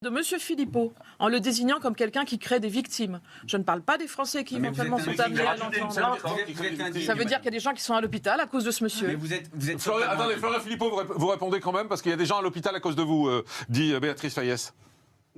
de M. Philippot, en le désignant comme quelqu'un qui crée des victimes. Je ne parle pas des Français qui éventuellement sont amenés à l'entendre. Ça veut dire qu'il y a des gens qui sont à l'hôpital à cause de ce monsieur. Mais vous êtes Attendez, Florian Philippot, vous répondez quand même, parce qu'il y a des gens à l'hôpital à cause de vous, dit Béatrice Fayès.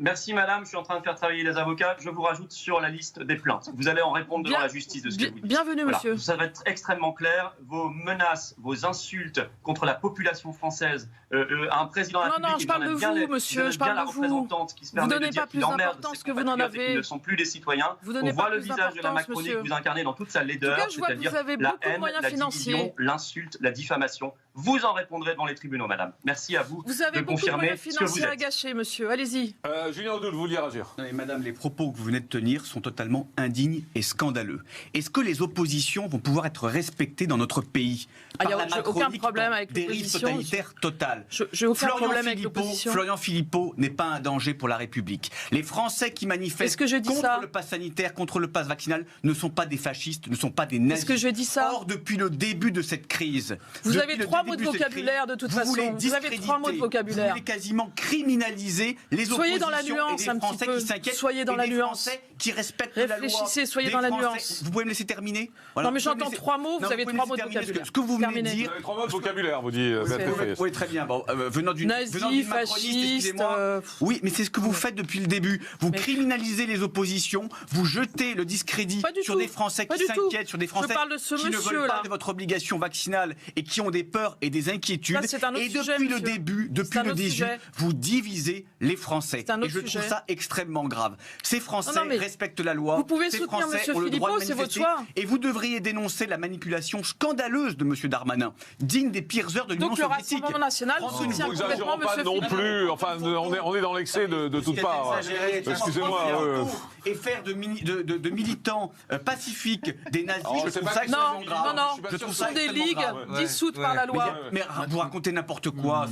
Merci madame, je suis en train de faire travailler les avocats. Je vous rajoute sur la liste des plaintes. Vous allez en répondre devant la justice de ce que vous dites. Bienvenue monsieur. Ça va être extrêmement clair. Vos menaces, vos insultes contre la population française, un président de la République... Non, je parle de vous monsieur, je parle de vous. Vous ne donnez pas plus d'importance que vous n'en avez. Ils ne sont plus des citoyens. On voit le visage de la Macronie que vous incarnez dans toute sa laideur, c'est-à-dire la haine, la division, l'insulte, la diffamation. Vous en répondrez devant les tribunaux, madame. Merci à vous de confirmer ce que vous êtes. Vous avez beaucoup de moyens financiers à gâcher, monsieur. Allez-y. Julien Audoul, vous vouliez réagir. Non, mais madame, les propos que vous venez de tenir sont totalement indignes et scandaleux. Est-ce que les oppositions vont pouvoir être respectées dans notre pays Il n'y a aucun problème avec l'opposition. Dérive totalitaire totale. J'ai aucun problème avec l'opposition. Florian Philippot n'est pas un danger pour la République. Les Français qui manifestent contre le pass sanitaire, contre le pass vaccinal, ne sont pas des fascistes, ne sont pas des nazis. Est-ce que je dis ça? Or, depuis le début de cette crise... Vous avez 3 mots de vocabulaire de toute façon. Vous avez 3 mots de vocabulaire. Vous voulez quasiment criminaliser les oppositions. Soyez dans la nuance un petit peu. Soyez dans la nuance. Français qui respectent la loi. Réfléchissez, soyez dans la nuance. Vous pouvez me laisser terminer? Non mais j'entends 3 mots, vous avez 3 mots de vocabulaire. Ce que vous venez de dire... Vous avez 3 mots de vocabulaire, vous dit Béatrice Fayès. Oui, très bien. Bon, venant d'une nazi, fasciste, oui, mais c'est ce que vous faites depuis le début. Vous criminalisez les oppositions, vous jetez le discrédit sur des Français qui s'inquiètent, sur des Français qui ne veulent pas de votre obligation vaccinale et qui ont des peurs et des inquiétudes. Et depuis le début, vous divisez les Français. Et je trouve ça extrêmement grave. Ces Français respectent la loi. Vous pouvez soutenir M. Philippot, c'est votre choix. Et vous devriez dénoncer la manipulation scandaleuse de M. Darmanin, digne des pires heures de l'Union soviétique. Donc le Rassemblement national soutient complètement M. Philippot. Non plus, enfin, on est dans l'excès de toutes parts. Excusez-moi. Et faire de militants pacifiques des nazis, je trouve ça extrêmement grave. Non, ce sont des ligues dissoutes par la loi. Mais vous racontez n'importe quoi.